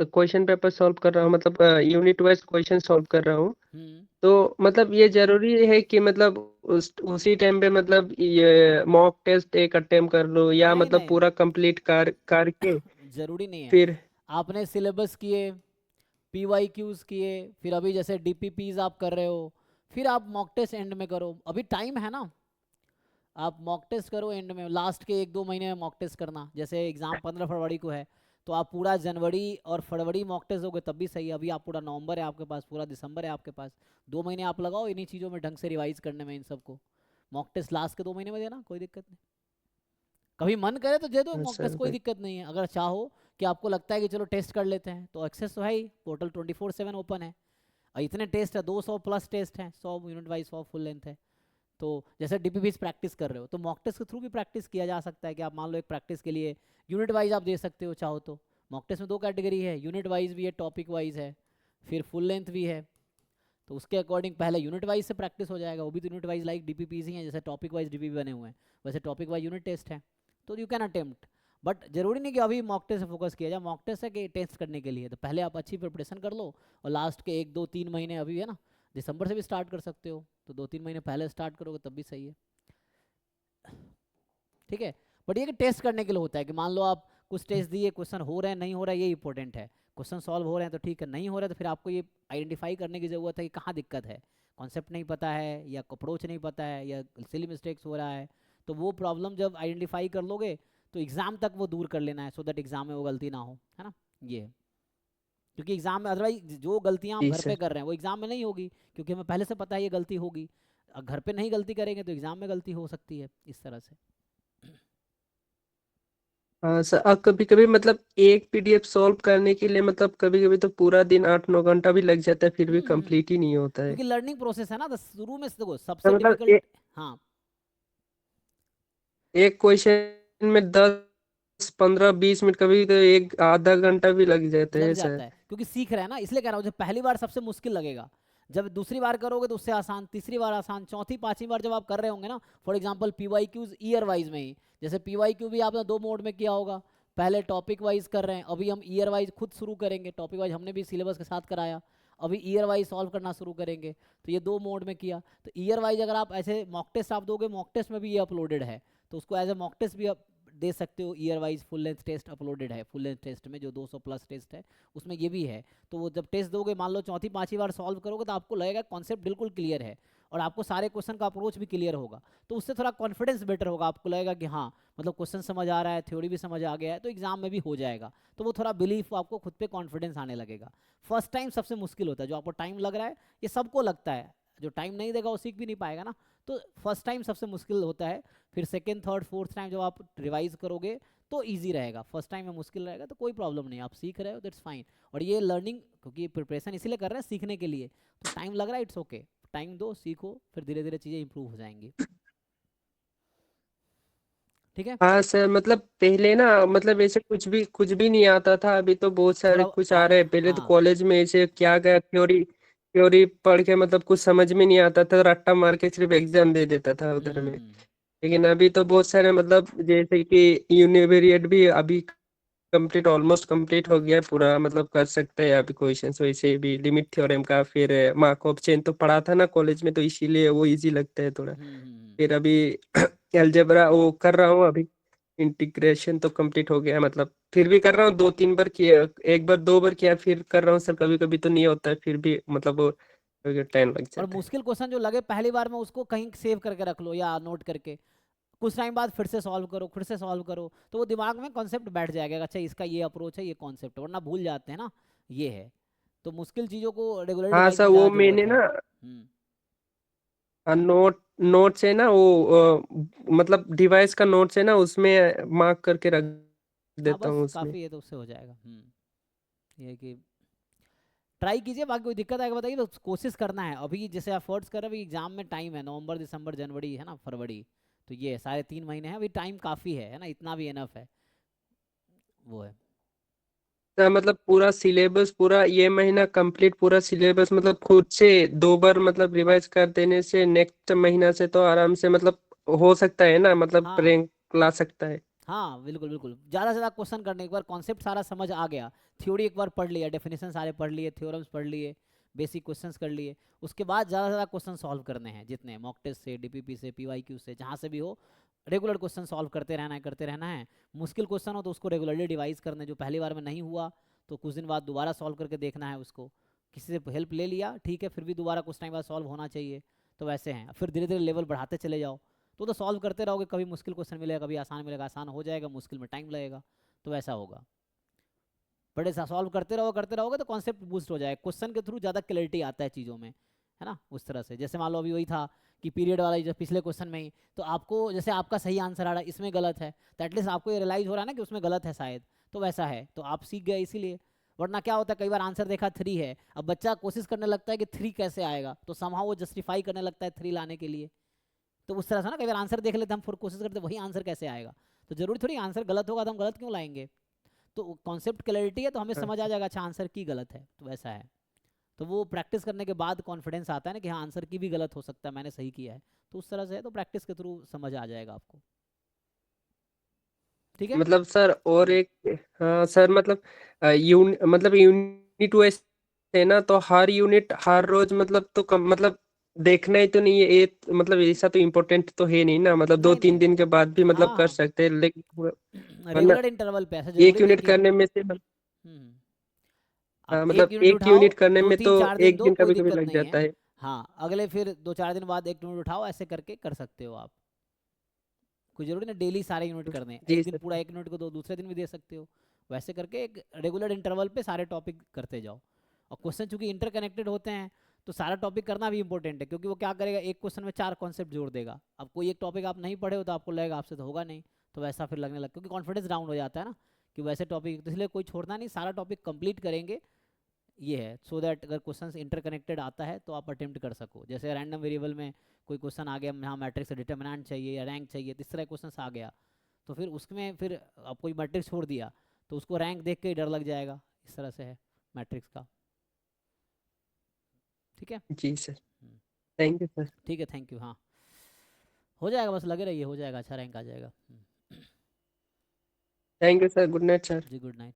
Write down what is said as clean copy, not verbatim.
Question paper solve कर रहा हूँ, मतलब यूनिट वाइज क्वेश्चन सॉल्व कर रहा हूँ। हम्म। तो मतलब ये जरूरी है कि मतलब उसी टाइम पे मतलब ये मॉक टेस्ट एक अटेम्प्ट कर लो, या नहीं मतलब नहीं, पूरा कंप्लीट करके जरूरी नहीं है। फिर। आपने सिलेबस किए, PYQs किए, फिर अभी जैसे DPPs आप कर रहे हो, फिर आप मॉक टेस्ट एंड में करो, अभी टाइम है ना। आप मॉक टेस्ट करो एंड में, लास्ट के 1-2 महीने में मॉक टेस्ट करना। जैसे एग्जाम 15 फरवरी को है, तो आप पूरा जनवरी और फरवरी मॉक टेस्ट दोगे तब भी सही है। अभी आप पूरा नवंबर है आपके पास, पूरा दिसंबर है आपके पास, 2 महीने आप लगाओ इन्हीं चीज़ों में ढंग से रिवाइज करने में इन सबको। मॉक टेस्ट लास्ट के 2 महीने में देना, कोई दिक्कत नहीं। कभी मन करे तो दे दो हाँ मॉक टेस्ट, सर कोई भाई। दिक्कत नहीं है। अगर चाहो कि आपको लगता है कि चलो टेस्ट कर लेते हैं, तो एक्सेस तो है ही, पोर्टल 24/7 ओपन है। और इतने टेस्ट है, 200+ टेस्ट हैं, 100 यूनिट वाइज, 100 फुल लेंथ है। तो जैसे DPPs प्रैक्टिस कर रहे हो, तो मॉक टेस्ट के थ्रू भी प्रैक्टिस किया जा सकता है। कि आप मान लो एक प्रैक्टिस के लिए यूनिट वाइज आप दे सकते हो चाहो तो। मॉक टेस्ट में 2 कैटेगरी है, यूनिट वाइज भी है, टॉपिक वाइज है, फिर फुल लेंथ भी है। तो उसके अकॉर्डिंग पहले यूनिट वाइज से प्रैक्टिस हो जाएगा, वो भी तो यूनिट वाइज लाइक DPPs ही हैं, जैसे टॉपिक वाइज DPP बने हुए हैं, वैसे टॉपिक वाइज यूनिट टेस्ट है। तो यू कैन अटेम्प्ट, बट जरूरी नहीं कि अभी मॉक टेस्ट से फोकस किया जाए। मॉक टेस्ट है कि टेस्ट करने के लिए, तो पहले आप अच्छी प्रिपरेशन कर लो, और लास्ट के 1-2-3 महीने अभी है ना, दिसंबर से भी स्टार्ट कर सकते हो, तो 2-3 महीने पहले स्टार्ट करोगे तब भी सही है। ठीक है। बट ये कि टेस्ट करने के लिए होता है, कि मान लो आप कुछ टेस्ट दिए, क्वेश्चन हो रहे हैं नहीं हो रहा है, ये इंपॉर्टेंट है। क्वेश्चन सॉल्व हो रहे हैं तो ठीक है, नहीं हो रहा है तो फिर आपको ये आइडेंटिफाई करने की ज़रूरत है कि कहाँ दिक्कत है। कॉन्सेप्ट नहीं पता है, या अप्रोच नहीं पता है, या सिली मिस्टेक्स हो रहा है। तो वो प्रॉब्लम जब आइडेंटिफाई कर लोगे, तो एग्ज़ाम तक वो दूर कर लेना है, सो दैट एग्ज़ाम में वो गलती ना हो, है ना। ये है। क्योंकि एग्ज़ाम में अदरवाइज जो गलतियाँ हम जी घर पे सर। कर रहे हैं वो एग्ज़ाम में नहीं होगी, क्योंकि हमें पहले से पता है ये गलती होगी। घर पे नहीं गलती करेंगे तो एग्ज़ाम में गलती हो सकती है, इस तरह से। हाँ सर, अब कभी कभी मतलब एक पीडीएफ सॉल्व करने के लिए मतलब कभी कभी तो पूरा दिन 8-9 घंटा भी लग जाता है, फिर भी कंप्लीट ही नहीं होता है। क्योंकि लर्निंग प्रोसेस है ना, तो शुरू में देखो तो सबसे मतलब डिफिकल्ट। हाँ, एक क्वेश्चन में 10-15-20 मिनट, कभी तो एक आधा घंटा भी लग जाता लग है जाता सर। है, क्योंकि सीख रहे हैं ना, इसलिए कह रहा हूँ। जब पहली बार सबसे मुश्किल लगेगा, जब दूसरी बार करोगे तो उससे आसान, तीसरी बार आसान, चौथी पांचवी बार जब आप कर रहे होंगे ना, for example PYQs year wise में ही, जैसे PYQ भी आपने 2 मोड में किया होगा। पहले टॉपिक वाइज कर रहे हैं, अभी हम ईयर वाइज खुद शुरू करेंगे। टॉपिक वाइज हमने भी सिलेबस के साथ कराया, अभी ईयर वाइज सॉल्व करना शुरू करेंगे। तो ये 2 मोड में किया। तो ईयर वाइज अगर आप ऐसे मॉक टेस्ट आप दोगे, मॉक टेस्ट में भी ये अपलोडेड है, तो उसको एज ए मॉक टेस्ट भी आप दे सकते हो। Year wise full length test uploaded है, फुल लेंथ टेस्ट में जो 200+ टेस्ट है उसमें ये भी है। तो वो जब टेस्ट दोगे, मान लो चौथी पांचवी बार सॉल्व करोगे, तो आपको लगेगा कॉन्सेप्ट बिल्कुल क्लियर है, और आपको सारे क्वेश्चन का अप्रोच भी क्लियर होगा। तो उससे थोड़ा कॉन्फिडेंस बेटर होगा, आपको लगेगा कि हाँ, मतलब क्वेश्चन समझ आ रहा है, थ्योरी भी समझ आ गया है, तो एग्जाम में भी हो जाएगा। तो वो थोड़ा बिलीफ, आपको खुद पे कॉन्फिडेंस आने लगेगा। फर्स्ट टाइम सबसे मुश्किल होता है, जो आपको टाइम लग रहा है, ये सबको लगता है। जो टाइम नहीं देगा वो सीख भी नहीं पाएगा ना। तो फर्स्ट टाइम सबसे मुश्किल होता है। फिर सेकेंड, थर्ड, फोर्थ टाइम जब आप रिवाइज करोगे तो ईजी रहेगा। फर्स्ट टाइम में मुश्किल रहेगा तो कोई प्रॉब्लम नहीं, आप सीख रहे हो, दैट्स फाइन। और ये लर्निंग, क्योंकि प्रिपरेशन इसीलिए कर रहे हैं, सीखने के लिए। तो टाइम लग रहा है, इट्स ओके। टाइम दो, सीखो, फिर धीरे धीरे चीज़ें इंप्रूव हो जाएंगी। ठीक है। हाँ सर, मतलब पहले ना मतलब ऐसे कुछ भी नहीं आता था, अभी तो बहुत सारे थोड़ा कुछ आ रहे हैं। पहले तो हाँ। कॉलेज में ऐसे क्या गया, थ्योरी थ्योरी पढ़ के मतलब कुछ समझ में नहीं आता था, रट्टा मार के सिर्फ एग्जाम दे देता था उधर में। हम्म। लेकिन अभी तो बहुत सारे मतलब जैसे कि यूनिवेरिएट भी अभी कंप्लीट, ऑलमोस्ट कंप्लीट हो गया है पूरा, मतलब कर सकते हैं अभी क्वेश्चंस वैसे भी। लिमिट थ्योरम का फिर मार्कओफ चेन तो पढ़ा था ना कॉलेज में, तो इसीलिए वो इजी लगता है थोड़ा। फिर अभी अलजेब्रा वो कर रहा हूँ अभी। इंटीग्रेशन तो कंप्लीट हो गया है, मतलब फिर भी कर रहा हूँ, 2-3 बार किया, एक बार 2 बार किया, फिर कर रहा हूँ सर। कभी कभी तो नहीं होता है, फिर भी मतलब वो टाइम लग और जाता है। मुश्किल क्वेश्चन जो लगे पहली बार में, उसको कहीं सेव करके रख लो या नोट करके। कुछ टाइम बाद फिर से सॉल्व करो, फिर से सॉल्व करो, तो वो दिमाग में कॉन्सेप्ट बैठ जाएगा। अच्छा, इसका ये अप्रोच है, ये कॉन्सेप्ट है, वरना भूल जाते हैं ना। ये है। तो मुश्किल चीज़ों को रेगुलर हाँ रिवाइज सर, में वो ज़्यादा मैंने ज़रूरत है। ना नोट्स है ना वो, मतलब डिवाइस का नोट्स है ना, उसमें मार्क करके रख हाँ, देता बस हूँ उसमें। काफ़ी है, तो उससे हो जाएगा। ये है कि ट्राई कीजिए, बाकी कोई दिक्कत आएगा बताइए, तो कोशिश करना है। अभी जैसे एफर्ट्स कर रहे हैं, अभी एग्जाम में टाइम है, नवंबर, दिसंबर, जनवरी है ना, फरवरी। तो ये साढ़े 3 महीने हैं, अभी टाइम काफ़ी है ना, इतना भी एनफ है। वो है। तो मतलब पूरा सिलेबस, पूरा ये महीना कंप्लीट पूरा सिलेबस मतलब खुद से 2 बार मतलब रिवाइज कर देने से नेक्स्ट महीना से तो आराम से मतलब हो सकता है ना, मतलब हाँ, रैंक ला सकता है। हाँ बिल्कुल बिल्कुल, ज़्यादा से ज़्यादा क्वेश्चन करने, एक बार कॉन्सेप्ट सारा समझ आ गया, थ्योरी एक बार पढ़ लिया, डेफिनेशन सारे पढ़ लिए, थ्योरम्स पढ़ लिए, बेसिक क्वेश्चंस कर लिए, उसके बाद ज़्यादा से ज़्यादा क्वेश्चन सॉल्व करने हैं, जितने मॉक टेस्ट से, डीपीपी से, पीवाईक्यू से, जहाँ से भी हो, रेगुलर क्वेश्चन सॉल्व करते रहना है, करते रहना है। मुश्किल क्वेश्चन हो तो उसको रेगुलरली डिवाइस करना है, जो पहली बार में नहीं हुआ तो कुछ दिन बाद दोबारा सॉल्व करके देखना है उसको, किसी से हेल्प ले लिया ठीक है, फिर भी दोबारा कुछ टाइम बाद सॉल्व होना चाहिए। तो वैसे हैं, फिर धीरे धीरे लेवल बढ़ाते चले जाओ, तो सॉल्व करते रहोगे, कभी मुश्किल क्वेश्चन मिलेगा, कभी आसान मिलेगा, आसान हो जाएगा, मुश्किल में टाइम लगेगा, तो वैसा होगा। बड़े सा सॉल्व करते रहोगे तो कॉन्सेप्ट बूस्ट हो जाएगा, क्वेश्चन के थ्रू ज़्यादा क्लैरिटी आता है चीज़ों में, है ना, उस तरह से। जैसे मान लो अभी वही था कि पीरियड वाला जो पिछले क्वेश्चन में ही, तो आपको जैसे आपका सही आंसर आ रहा है, इसमें गलत है, तो एटलीस्ट आपको ये रियलाइज हो रहा है ना कि उसमें गलत है शायद, तो वैसा है, तो आप सीख गए इसीलिए। वरना क्या होता है, कई बार आंसर देखा 3 है, अब बच्चा कोशिश करने लगता है कि 3 कैसे आएगा, तो समहाउ वो जस्टिफाई करने लगता है 3 लाने के लिए, तो उस तरह से ना कई बार आंसर देख लेते हम, फिर कोशिश करते वही आंसर कैसे आएगा, तो जरूरी थोड़ी आंसर गलत होगा तो हम गलत क्यों लाएंगे, तो कॉन्सेप्ट क्लैरिटी है तो हमें हाँ समझ आ जाएगा अच्छा आंसर की गलत है, तो वैसा है। तो वो प्रैक्टिस करने के बाद कॉन्फिडेंस आता है ना कि हाँ आंसर की भी गलत हो सकता है, मैंने सही किया है, तो उस तरह से है, तो प्रैक्टिस के थ्रू समझ आ जाएगा आपको, ठीक है। मतलब सर, और एक, हाँ सर, मतलब मतलब यूनिट वाइज है ना, तो हर यूनिट हर रोज मतलब तो कम, मतलब देखना ही तो नहीं है, एक मतलब ऐसा तो इम्पोर्टेंट तो है नहीं ना, मतलब दो नहीं तीन नहीं, दिन के बाद भी मतलब कर हाँ सकते हैं, लेकिन वरना रेगुलर इंटरवल पे, ऐसा एक जरूरी नहीं यूनिट कि करने में से हम्म, आप हाँ, एक मतलब यूनिट एक उठाओ, यूनिट करने दो में तीन तो चार दिन एक दो, दिन कोई कभी कभी दिक्कत लग नहीं है। जाता है। हाँ अगले फिर 2-4 दिन बाद एक यूनिट उठाओ, ऐसे करके कर सकते हो आप, कोई जरूरी ना डेली सारे यूनिट करने, जी एक दिन सर। पूरा एक यूनिट को दो, दूसरे दिन भी दे सकते हो, वैसे करके एक रेगुलर इंटरवल पे सारे टॉपिक करते जाओ। और क्वेश्चन चूंकि इंटरकनेक्टेड होते हैं, तो सारा टॉपिक करना भी इंपॉर्टेंट है, क्योंकि वो क्या करेगा, एक क्वेश्चन में 4 कॉन्सेप्ट जोड़ देगा, अब कोई एक टॉपिक आप नहीं पढ़े हो तो आपको लगेगा आपसे तो होगा नहीं, तो वैसा फिर लगने लग, क्योंकि कॉन्फिडेंस डाउन हो जाता है ना कि वैसे टॉपिक, तो इसलिए कोई छोड़ना नहीं, सारा टॉपिक कंप्लीट करेंगे, ये है सो दैट अगर क्वेश्चन इंटरकनेक्टेड आता है तो आप अटेम्प्ट कर सको। जैसे रैंडम वेरिएबल में कोई क्वेश्चन आ गया, यहाँ मैट्रिक्स डिटर्मिनेंट चाहिए या रैंक चाहिए, तो इस तरह क्वेश्चन आ गया, तो फिर उसमें फिर आप कोई मैट्रिक्स छोड़ दिया तो उसको रैंक देख के ही डर लग जाएगा, इस तरह से है मैट्रिक्स का, ठीक है। जी sir. Hmm, thank you sir. ठीक है, थैंक यू, हाँ हो जाएगा, बस लगे रहिए, हो जाएगा, अच्छा रैंक आ जाएगा। Thank you sir. Good night sir. जी गुड नाइट।